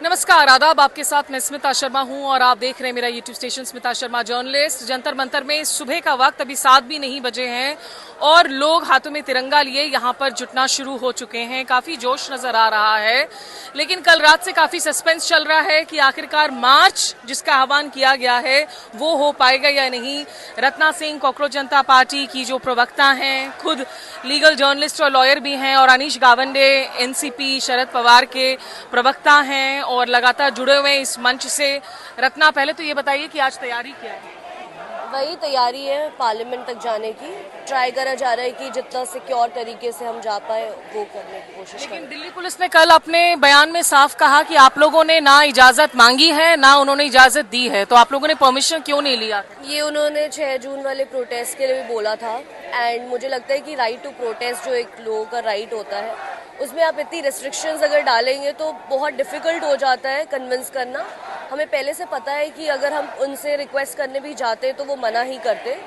नमस्कार, आदाब। आपके साथ मैं स्मिता शर्मा हूं और आप देख रहे हैं मेरा YouTube station Smita Sharma journalist. Jantar Mantar में सुबह का वक्त अभी 7 भी नहीं बजे हैं और लोग हाथों में तिरंगा लिए यहां पर जुटना शुरू हो चुके हैं। काफी जोश नजर आ रहा है, लेकिन कल रात से काफी सस्पेंस चल रहा है कि आखिरकार मार्च जिसका आह्वान किया गया है वो हो पाएगा या नहीं। रत्ना सिंह कॉकरोच जनता पार्टी की जो प्रवक्ता हैं, खुद लीगल जर्नलिस्ट और लॉयर भी हैं, और अनीश गावंडे एनसीपी शरद पवार के प्रवक्ता हैं और लगातार जुड़े हुए हैं इस मंच से। रत्ना, पहले तो ये बताइए कि आज तैयारी क्या है? वही तैयारी है पार्लियामेंट तक जाने की। ट्राई करा जा रहा है कि जितना सिक्योर तरीके से हम जा पाए वो करने की कोशिश करें। लेकिन दिल्ली पुलिस ने कल अपने बयान में साफ कहा कि आप लोगों ने ना इजाजत मांगी है ना उन्होंने इजाजत दी है, तो आप लोगों ने परमिशन क्यों नहीं लिया? ये उन्होंने 6 जून वाले प्रोटेस्ट के लिए भी बोला था। एंड मुझे लगता है कि राइट टू प्रोटेस्ट जो एक लोगों का राइट होता है, उसमें आप इतनी रिस्ट्रिक्शंस अगर डालेंगे तो बहुत डिफिकल्ट हो जाता है कन्विंस करना। हमें पहले से पता है कि अगर हम उनसे रिक्वेस्ट करने भी जाते तो वो मना ही करते।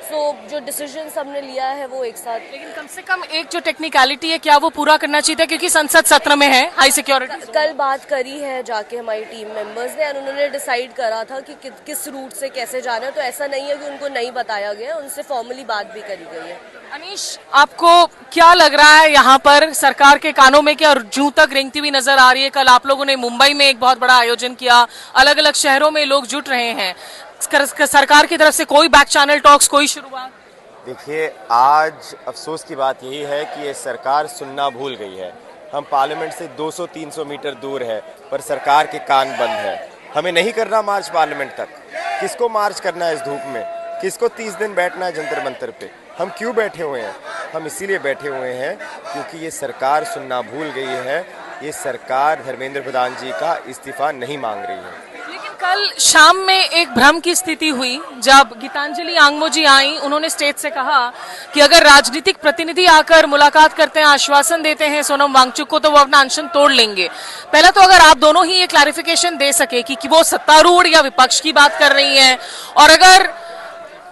सो जो डिसीजन हमने लिया है वो एक साथ। लेकिन कम से कम एक जो टेक्निकलिटी है क्या वो पूरा करना चाहिए था, क्योंकि संसद सत्र में है हाई सिक्योरिटी। कल बात करी है जाके हमारी टीम मेंबर्स ने, उन्होंने डिसाइड करा था कि किस रूट से कैसे जाना है। तो ऐसा नहीं है कि उनको नहीं बताया गया, उनसे फॉर्मली बात भी करी गई है। अनीश, आपको क्या लग रहा है यहाँ पर सरकार के कानों में क्या जूं तक रेंगती हुई नजर आ रही है? कल आप लोगों ने मुंबई में एक बहुत बड़ा आयोजन किया, अलग अलग शहरों में लोग जुट रहे हैं। सरकार की तरफ से कोई बैक चैनल टॉक्स, कोई शुरुआत? देखिए, आज अफसोस की बात यही है कि ये सरकार सुनना भूल गई है। हम पार्लियामेंट से 200-300 मीटर दूर है, पर सरकार के कान बंद है। हमें नहीं करना मार्च पार्लियामेंट तक। किसको मार्च करना है इस धूप में? किसको 30 दिन बैठना है जंतर मंतर पे? हम क्यों बैठे हुए हैं? हम इसीलिए बैठे हुए हैं क्योंकि ये सरकार सुनना भूल गई है। ये सरकार धर्मेंद्र प्रधान जी का इस्तीफा नहीं मांग रही है। लेकिन कल शाम में एक भ्रम की स्थिति हुई जब गीतांजलि आंगमो जी आई। उन्होंने स्टेज से कहा कि अगर राजनीतिक प्रतिनिधि आकर मुलाकात करते हैं, आश्वासन देते हैं सोनम वांगचुक को, तो वो अपना अनशन तोड़ लेंगे। पहले तो अगर आप दोनों ही ये क्लैरिफिकेशन दे सके कि वो सत्तारूढ़ या विपक्ष की बात कर रही हैं, और अगर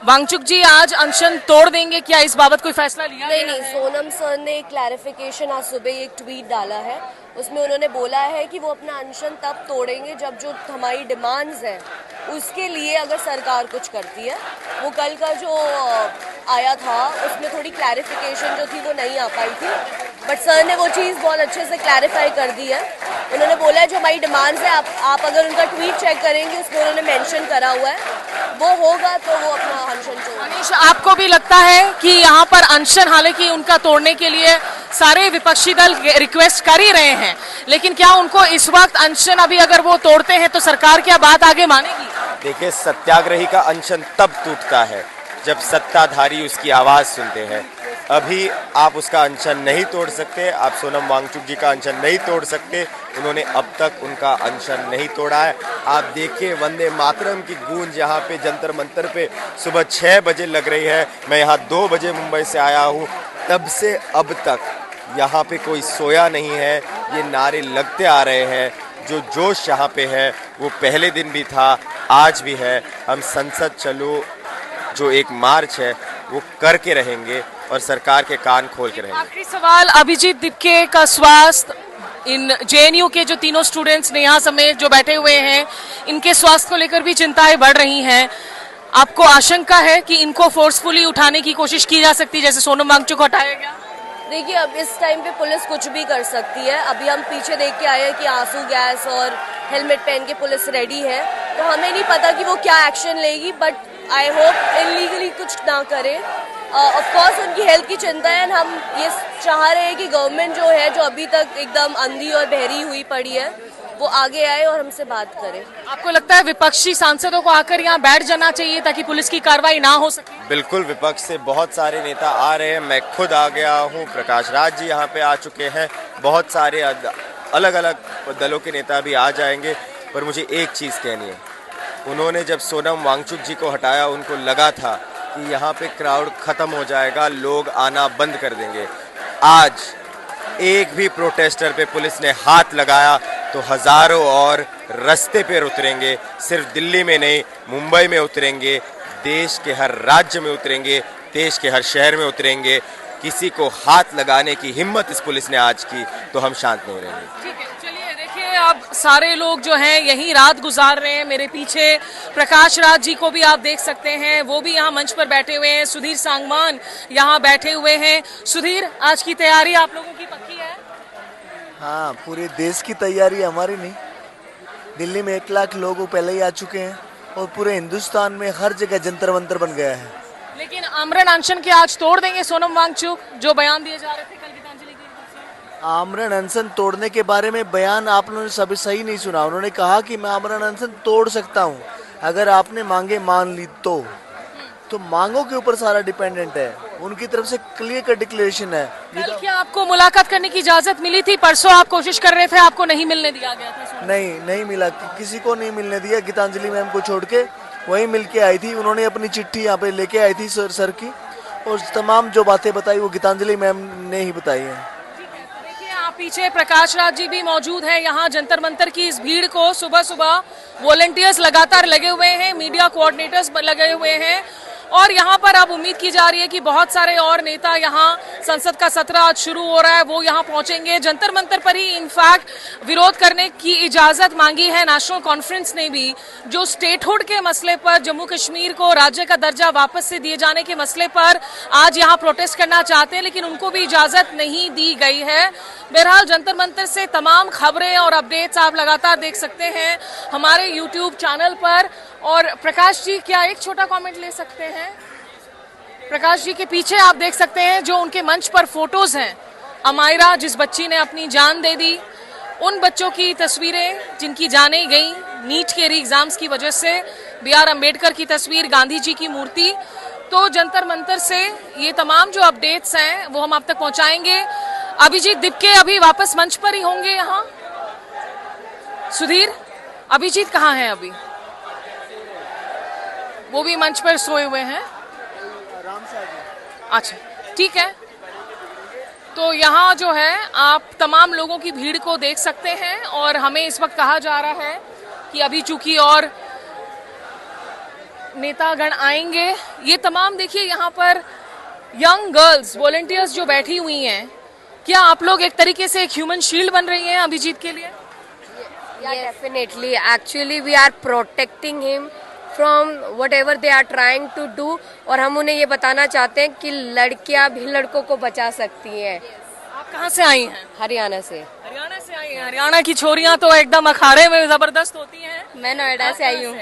वांगचुक जी आज अनशन तोड़ देंगे, क्या इस बाबत कोई फैसला लिया? नहीं, सोनम सर ने एक क्लैरिफिकेशन आज सुबह एक ट्वीट डाला है। उसमें उन्होंने बोला है कि वो अपना अनशन तब तोड़ेंगे जब जो हमारी डिमांड्स हैं उसके लिए अगर सरकार कुछ करती है। वो कल का जो आया था उसमें थोड़ी क्लैरिफिकेशन जो थी वो नहीं आ पाई थी, बट सर ने वो चीज़ बहुत अच्छे से क्लैरिफाई कर दी है। उन्होंने बोला है जो हमारी डिमांड्स है, आप अगर उनका ट्वीट चेक करेंगे उसमें उन्होंने मेंशन करा हुआ है, वो होगा तो वो अपना अनशन तोड़। अनीश, आपको भी लगता है कि यहाँ पर अनशन, हालांकि उनका तोड़ने के लिए सारे विपक्षी दल रिक्वेस्ट कर ही रहे हैं, लेकिन क्या उनको इस वक्त अनशन अभी अगर वो तोड़ते हैं तो सरकार क्या बात आगे मानेगी? देखिए, सत्याग्रही का अनशन तब टूटता है जब सत्ताधारी उसकी आवाज़ सुनते हैं। अभी आप उसका अनशन नहीं तोड़ सकते, आप सोनम वांगचुक जी का अनशन नहीं तोड़ सकते। उन्होंने अब तक उनका अनशन नहीं तोड़ा है। आप देखिए, वंदे मातरम की गूंज यहाँ पे जंतर मंतर पे सुबह 6 बजे लग रही है। मैं यहाँ 2 बजे मुंबई से आया हूँ, तब से अब तक यहाँ पे कोई सोया नहीं है। ये नारे लगते आ रहे हैं। जो जोश यहाँ पे है वो पहले दिन भी था, आज भी है। हम संसद चलो जो एक मार्च है वो करके रहेंगे और सरकार के कान खोल के रहेंगे। आखिरी सवाल, अभिजीत दिपके का स्वास्थ्य, इन जेएनयू के जो तीनों स्टूडेंट्स नेहा समेत जो बैठे हुए हैं, इनके स्वास्थ्य को लेकर भी चिंताएं बढ़ रही हैं। आपको आशंका है कि इनको फोर्सफुली उठाने की कोशिश की जा सकती है जैसे सोनम वांगचुक को हटाया गया? देखिए, अब इस टाइम पे पुलिस कुछ भी कर सकती है। अभी हम पीछे देख के आए हैं कि आंसू गैस और हेलमेट पहन के पुलिस रेडी है, तो हमें नहीं पता कि वो क्या एक्शन लेगी, बट आई होप इलीगली कुछ ना करे। ऑफ कोर्स उनकी हेल्थ की चिंता है। हम ये चाह रहे हैं कि गवर्नमेंट जो है, जो अभी तक एकदम अंधी और बहरी हुई पड़ी है, वो आगे आए और हमसे बात करे। आपको लगता है विपक्षी सांसदों को आकर यहाँ बैठ जाना चाहिए ताकि पुलिस की कार्रवाई ना हो सके? बिल्कुल, विपक्ष से बहुत सारे नेता आ रहे हैं। मैं खुद आ गया हूँ, प्रकाश राज जी यहाँ पे आ चुके हैं, बहुत सारे अलग अलग दलों के नेता भी आ जाएंगे। पर मुझे एक चीज़ कहनी है, उन्होंने जब सोनम वांगचुक जी को हटाया, उनको लगा था कि यहाँ पे क्राउड ख़त्म हो जाएगा, लोग आना बंद कर देंगे। आज एक भी प्रोटेस्टर पे पुलिस ने हाथ लगाया तो हज़ारों और रास्ते पे उतरेंगे। सिर्फ दिल्ली में नहीं, मुंबई में उतरेंगे, देश के हर राज्य में उतरेंगे, देश के हर शहर में उतरेंगे। किसी को हाथ लगाने की हिम्मत इस पुलिस ने आज की, तो हम शांत नहीं रहेंगे। ठीक है, चलिए देखिए, अब सारे लोग जो हैं यहीं रात गुजार रहे हैं। मेरे पीछे प्रकाश राज जी को भी आप देख सकते हैं, वो भी यहाँ मंच पर बैठे हुए हैं। सुधीर सांगवान यहाँ बैठे हुए हैं। सुधीर, आज की तैयारी आप लोगों की पक्की है? हाँ, पूरे देश की तैयारी, हमारी नहीं। दिल्ली में 1 लाख लोग पहले ही आ चुके हैं और पूरे हिंदुस्तान में हर जगह जंतर मंतर बन गया है। लेकिन आमरण अनशन के आज तोड़ देंगे सोनम वांगचुक, जो बयान दिए जा रहे थे कल गीतांजलि की तरफ से? आमरण अनशन तोड़ने के बारे में बयान आप लोगों ने सभी सही नहीं सुना। उन्होंने कहा कि मैं आमरण अनशन तोड़ सकता हूँ अगर आपने मांगे मान ली तो मांगों के ऊपर सारा डिपेंडेंट है। उनकी तरफ से क्लियर का डिक्लेरेशन है। कल क्या आपको मुलाकात करने की इजाजत मिली थी? परसों आप कोशिश कर रहे थे, आपको नहीं मिलने दिया गया था? नहीं मिला, किसी को नहीं मिलने दिया। गीतांजलि मैम को छोड़ के वहीं मिल के आई थी। उन्होंने अपनी चिट्ठी यहाँ पे लेके आई थी सर की, और तमाम जो बातें बताई वो गीतांजलि मैम ने ही बताई हैं। देखिए, आप पीछे प्रकाश राज जी भी मौजूद हैं। यहाँ जंतर मंतर की इस भीड़ को सुबह सुबह वॉलंटियर्स लगातार लगे हुए हैं, मीडिया कोऑर्डिनेटर्स लगे हुए हैं, और यहाँ पर अब उम्मीद की जा रही है कि बहुत सारे और नेता, यहाँ संसद का सत्र आज शुरू हो रहा है, वो यहाँ पहुंचेंगे। जंतर मंतर पर ही इनफैक्ट विरोध करने की इजाजत मांगी है नेशनल कॉन्फ्रेंस ने भी, जो स्टेटहुड के मसले पर, जम्मू कश्मीर को राज्य का दर्जा वापस से दिए जाने के मसले पर आज यहाँ प्रोटेस्ट करना चाहते हैं, लेकिन उनको भी इजाजत नहीं दी गई है। बहरहाल जंतर मंतर से तमाम खबरें और अपडेट्स आप लगातार देख सकते हैं हमारे यूट्यूब चैनल पर। और प्रकाश जी, क्या एक छोटा कमेंट ले सकते हैं? प्रकाश जी के पीछे आप देख सकते हैं जो उनके मंच पर फोटोज हैं, अमायरा जिस बच्ची ने अपनी जान दे दी, उन बच्चों की तस्वीरें जिनकी जानें गई नीट के री एग्जाम्स की वजह से, BR अम्बेडकर की तस्वीर, गांधी जी की मूर्ति। तो जंतर मंतर से ये तमाम जो अपडेट्स हैं वो हम आप तक पहुंचाएंगे। अभिजीत दिपके अभी वापस मंच पर ही होंगे यहाँ। सुधीर, अभिजीत कहाँ हैं अभी? वो भी मंच पर सोए हुए हैं। अच्छा, ठीक है। तो यहाँ जो है आप तमाम लोगों की भीड़ को देख सकते हैं, और हमें इस वक्त कहा जा रहा है कि अभी चूंकि और नेतागण आएंगे। ये तमाम देखिए यहाँ पर यंग गर्ल्स वॉलंटियर्स जो बैठी हुई हैं, क्या आप लोग एक तरीके से एक ह्यूमन शील्ड बन रही हैं अभिजीत के लिए? Definitely, actually we are protecting him from whatever they are trying to do, और हम उन्हें ये बताना चाहते हैं कि लड़कियां भी लड़कों को बचा सकती हैं। आप कहाँ से आई हैं? हरियाणा से। हरियाणा से आई हैं। हरियाणा की छोरियां तो एकदम अखाड़े में जबरदस्त होती हैं। मैं नोएडा से आई हूँ।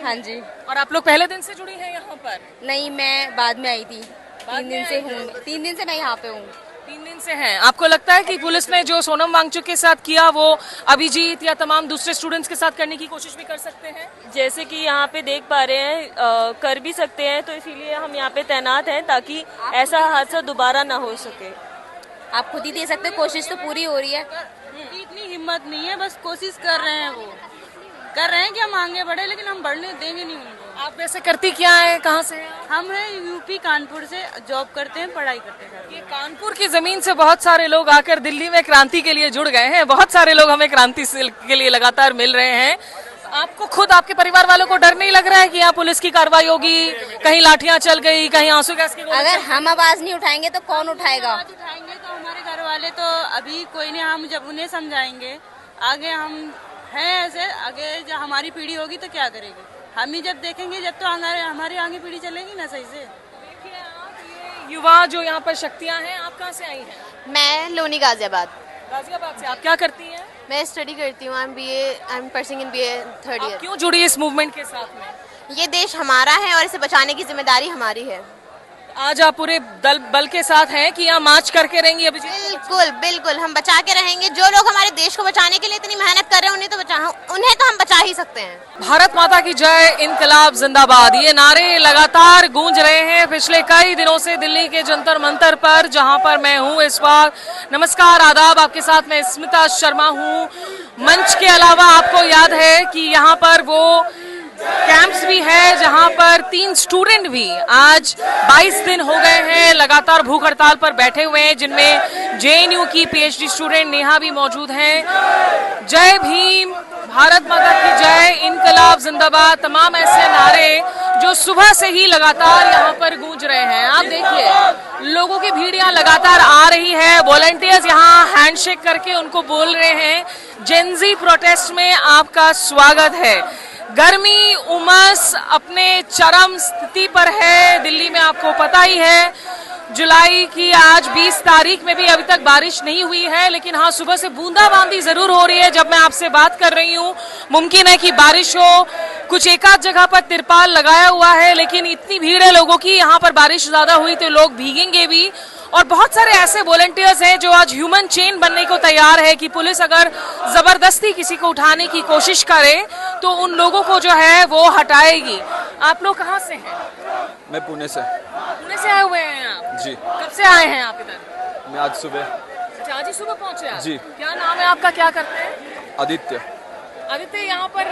हाँ जी। और आप लोग पहले दिन से जुड़ी हैं यहाँ पर? नहीं, मैं बाद में आई थी। 3 दिन से हूँ। 3 दिन से मैं यहाँ पे हूँ। 3 दिन से हैं। आपको लगता है कि पुलिस ने जो सोनम वांगचुक के साथ किया वो अभिजीत या तमाम दूसरे स्टूडेंट्स के साथ करने की कोशिश भी कर सकते हैं? जैसे कि यहाँ पे देख पा रहे हैं, कर भी सकते हैं, तो इसीलिए हम यहाँ पे तैनात हैं ताकि ऐसा हादसा दोबारा ना हो सके। आप खुद ही दे सकते, कोशिश तो पूरी हो रही है। इतनी हिम्मत नहीं है, बस कोशिश कर रहे हैं, वो कर रहे हैं कि हम आगे बढ़े, लेकिन हम बढ़ने देंगे नहीं उनको। आप वैसे करती क्या है, कहाँ से हैं? हम हैं यूपी कानपुर से, जॉब करते हैं, पढ़ाई करते हैं। ये कानपुर की जमीन से बहुत सारे लोग आकर दिल्ली में क्रांति के लिए जुड़ गए हैं। बहुत सारे लोग हमें क्रांति के लिए लगातार मिल रहे हैं। आपको खुद, आपके परिवार वालों को डर नहीं लग रहा है कि यहाँ पुलिस की कार्रवाई होगी, कहीं लाठियां चल गई, कहीं आंसू गैस की गोली? अगर हम आवाज नहीं उठाएंगे तो कौन उठाएगा? आवाज उठाएंगे तो हमारे घर वाले तो अभी कोई नहीं, हम जब उन्हें समझाएंगे, आगे हम हैं ऐसे, आगे जब हमारी पीढ़ी होगी तो क्या करेगी? हम ही जब देखेंगे, जब तो हमारी आगे पीढ़ी चलेगी ना सही से। देखिए आप, ये युवा जो यहाँ पर शक्तियाँ हैं, आप कहाँ से आई हैं? मैं लोनी गाजियाबाद। गाजियाबाद से। आप क्या करती हैं? मैं स्टडी करती हूँ। I am pursuing in BA 3rd आप ईयर। क्यों जुड़ी इस मूवमेंट के साथ में? ये देश हमारा है और इसे बचाने की जिम्मेदारी हमारी है। आज आप पूरे बल के साथ हैं कि यहाँ मार्च करके रहेंगी अभिजीत? बिल्कुल बिल्कुल, हम बचा के रहेंगे। जो लोग हमारे देश को बचाने के लिए इतनी मेहनत कर रहे हैं, उन्हें तो हम बचा ही सकते हैं। भारत माता की जय, इनकलाब जिंदाबाद, ये नारे लगातार गूंज रहे हैं पिछले कई दिनों से दिल्ली के जंतर मंतर पर, जहां पर मैं हूं इस वक्त। नमस्कार, आदाब, आपके साथ मैं स्मिता शर्मा हूं। मंच के अलावा आपको याद है कि यहाँ पर वो कैंप्स भी है जहां पर 3 स्टूडेंट भी आज 22 दिन हो गए हैं लगातार भूख हड़ताल पर बैठे हुए हैं, जिनमें JNU की PhD स्टूडेंट नेहा भी मौजूद हैं। जय भीम, भारत माता की जय, इनकलाब जिंदाबाद, तमाम ऐसे नारे जो सुबह से ही लगातार यहाँ पर गूंज रहे हैं। आप देखिए लोगों की भीड़ यहाँ लगातार आ रही है। वॉलंटियर्स यहाँ हैंडशेक करके उनको बोल रहे हैं जेनजी प्रोटेस्ट में आपका स्वागत है। गर्मी उमस अपने चरम स्थिति पर है दिल्ली में, आपको पता ही है। जुलाई की आज 20 तारीख में भी अभी तक बारिश नहीं हुई है, लेकिन हाँ सुबह से बूंदाबांदी जरूर हो रही है। जब मैं आपसे बात कर रही हूँ मुमकिन है कि बारिश हो, कुछ एक आध जगह पर तिरपाल लगाया हुआ है, लेकिन इतनी भीड़ है लोगों की, यहाँ पर बारिश ज्यादा हुई तो लोग भीगेंगे भी। और बहुत सारे ऐसे वॉलंटियर्स हैं जो आज ह्यूमन चेन बनने को तैयार है कि पुलिस अगर जबरदस्ती किसी को उठाने की कोशिश करे तो उन लोगों को जो है वो हटाएगी। आप लोग कहाँ से हैं? मैं पुणे से। पुणे से आए हुए हैं आप? जी। कब से आए हैं आप इधर? मैं आज सुबह। अच्छा, आज ही सुबह पहुंचे आप? जी। क्या नाम है आपका, क्या करते हैं? आदित्य। आदित्य, यहाँ पर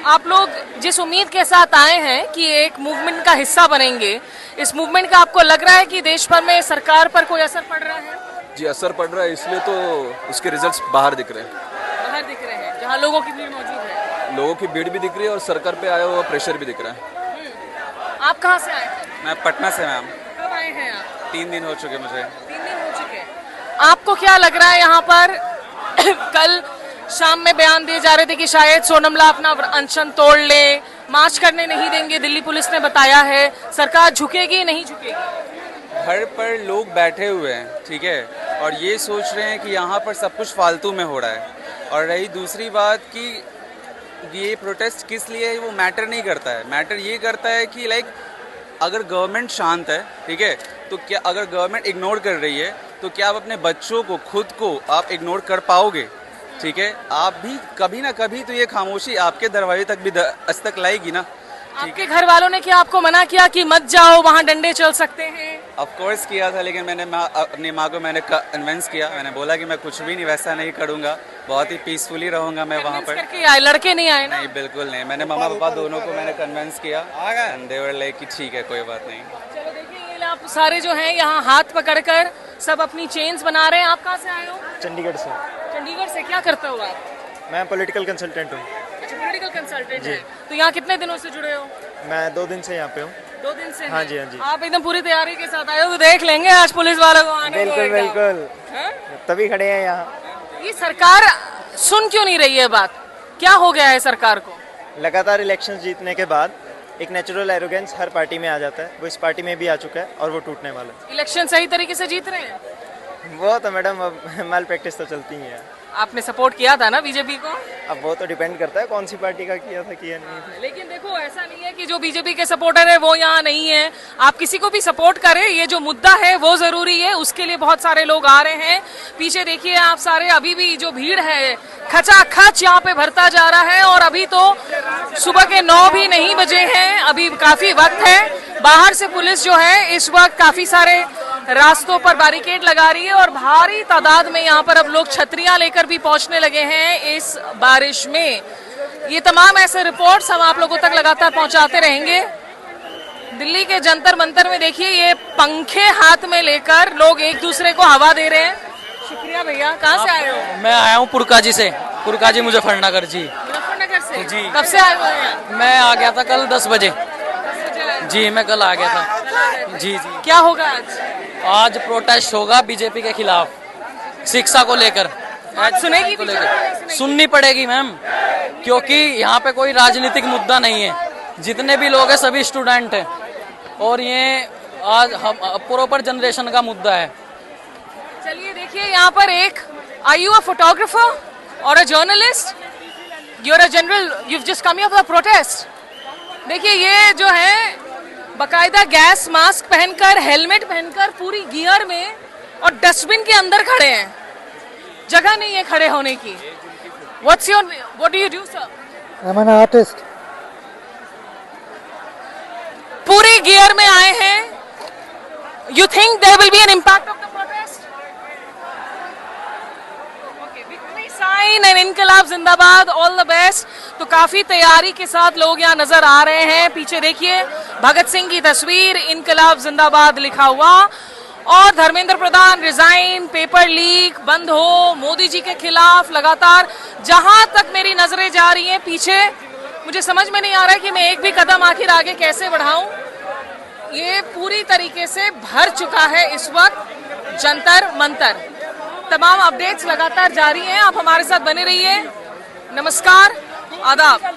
आप लोग जिस उम्मीद के साथ आए हैं कि एक मूवमेंट का हिस्सा बनेंगे, इस मूवमेंट का आपको लग रहा है कि देश भर में सरकार पर कोई असर पड़ रहा है? जी असर पड़ रहा है, इसलिए तो उसके रिजल्ट्स बाहर दिख रहे हैं। बाहर दिख रहे हैं जहाँ लोगों की भीड़ मौजूद है। लोगों की भीड़ भी दिख रही है और सरकार पे आया हुआ प्रेशर भी दिख रहा है। आप कहाँ से आए हैं? मैं पटना से मैम। कब आए हैं आप? 3 दिन हो चुके मुझे। 3 दिन हो चुके हैं। आपको क्या लग रहा है यहाँ पर? कल शाम में बयान दिए जा रहे थे कि शायद सोनमला अपना अनशन तोड़ ले, मार्च करने नहीं देंगे, दिल्ली पुलिस ने बताया है। सरकार झुकेगी नहीं झुकेगी? घर पर लोग बैठे हुए हैं, ठीक है, और ये सोच रहे हैं कि यहाँ पर सब कुछ फालतू में हो रहा है। और रही दूसरी बात कि ये प्रोटेस्ट किस लिए है वो मैटर नहीं करता है। मैटर ये करता है कि लाइक अगर गवर्नमेंट शांत है, ठीक है, तो क्या अगर गवर्नमेंट इग्नोर कर रही है तो क्या आप अपने बच्चों को, खुद को आप इग्नोर कर पाओगे? ठीक है, आप भी कभी ना कभी तो ये खामोशी आपके दरवाजे तक भी दस्तक लाएगी ना। आपके घर वालों ने क्या आपको मना किया कि मत जाओ, वहाँ डंडे चल सकते हैं? ऑफ कोर्स किया था, लेकिन मैंने अपनी माँ को मैंने कन्विंस किया। मैंने बोला कि मैं कुछ भी नहीं वैसा नहीं करूँगा, बहुत ही पीसफुली रहूँगा मैं वहाँ पर। करके आए, लड़के नहीं आए ना? नहीं, बिल्कुल नहीं। मैंने मम्मा पापा दोनों को मैंने कन्विंस किया एंड दे वर लाइक कि ठीक है कोई बात नहीं। चलो देखिए, ये आप सारे जो हैं यहाँ हाथ पकड़कर सब अपनी चेन्स बना रहे हैं। आप कहाँ से आए हो? चंडीगढ़ से। चंडीगढ़ से। क्या करते हो आप? मैं पॉलिटिकल कंसल्टेंट हूँ। अच्छा, पॉलिटिकल कंसल्टेंट है। तो यहाँ कितने दिनों से जुड़े हो? मैं 2 दिन से यहाँ पे हूँ। 2 दिन से? हाँ जी, हाँ जी। आप एकदम पूरी तैयारी के साथ आए हो तो देख लेंगे आज पुलिस वालों को आने को। बिल्कुल बिल्कुल, हाँ? तभी खड़े हैं यहाँ। ये सरकार सुन क्यों नहीं रही है बात? क्या हो गया है सरकार को? लगातार इलेक्शंस जीतने के बाद एक नेचुरल एरोगेंस हर पार्टी में आ जाता है, वो इस पार्टी में भी आ चुका है और वो टूटने वाला है। इलेक्शन सही तरीके से जीत रहे हैं? वो तो मैडम अब माल प्रैक्टिस तो चलती ही है। आपने सपोर्ट किया था ना बीजेपी को? अब वो तो डिपेंड करता है कौन सी पार्टी का किया था किया नहीं था। लेकिन देखो, ऐसा नहीं है कि जो बीजेपी के सपोर्टर है वो यहाँ नहीं है। आप किसी को भी सपोर्ट करें, ये जो मुद्दा है वो जरूरी है, उसके लिए बहुत सारे लोग आ रहे हैं। पीछे देखिए आप सारे, अभी भी जो भीड़ है खचाखच यहाँ पे भरता जा रहा है। और अभी तो सुबह के 9 भी नहीं बजे हैं, अभी काफी वक्त है। बाहर से पुलिस जो है इस वक्त काफी सारे रास्तों पर बैरिकेड लगा रही है और भारी तादाद में यहाँ पर अब लोग छतरियां लेकर भी पहुंचने लगे हैं इस बारिश में। ये तमाम ऐसे रिपोर्ट्स हम आप लोगों तक लगातार पहुंचाते रहेंगे। दिल्ली के जंतर मंतर में देखिए, ये पंखे हाथ में लेकर लोग एक दूसरे को हवा दे रहे हैं। शुक्रिया भैया। कहाँ से आए हो? मैं आया हूँ पुरकाजी से, पुरकाजी मुजफ्फरनगर। जी, मुजफ्फरनगर से। जी। कब से आए हुए हैं? मैं आ गया था कल 10 बजे। जी, मैं कल आ गया था। जी जी। क्या होगा आज? आज प्रोटेस्ट होगा बीजेपी के खिलाफ, शिक्षा को लेकर। सुनेगी को लेकर सुननी पड़ेगी मैम, क्योंकि यहाँ पे कोई राजनीतिक मुद्दा नहीं है। जितने भी लोग हैं सभी स्टूडेंट हैं और ये आज हम प्रॉपर जनरेशन का मुद्दा है। चलिए देखिए, यहाँ पर एक, आर यू अ फोटोग्राफर और a journalist? You are a general, you just come here for the protest. देखिए ये जो है बकायदा गैस मास्क पहनकर, हेलमेट पहनकर, पूरी गियर में और डस्टबिन के अंदर खड़े हैं। जगह नहीं है खड़े होने की। What do you do sir? I am an artist. पूरी गियर में आए हैं। You think there will be an impact of the protest? Victory sign and इनकलाब जिंदाबाद, ऑल द बेस्ट। तो काफी तैयारी के साथ लोग यहाँ नजर आ रहे हैं। पीछे देखिए भगत सिंह की तस्वीर, इनकलाब जिंदाबाद लिखा हुआ, और Dharmendra Pradhan resign, paper leak बंद हो, मोदी जी के खिलाफ लगातार। जहां तक मेरी नजरें जा रही हैं पीछे, मुझे समझ में नहीं आ रहा है कि मैं एक भी कदम आखिर आगे कैसे बढ़ाऊं। ये पूरी तरीके से भर चुका है इस वक्त जंतर मंतर। तमाम अपडेट्स लगातार जारी हैं, आप हमारे साथ बने रहिए। नमस्कार, आदाब।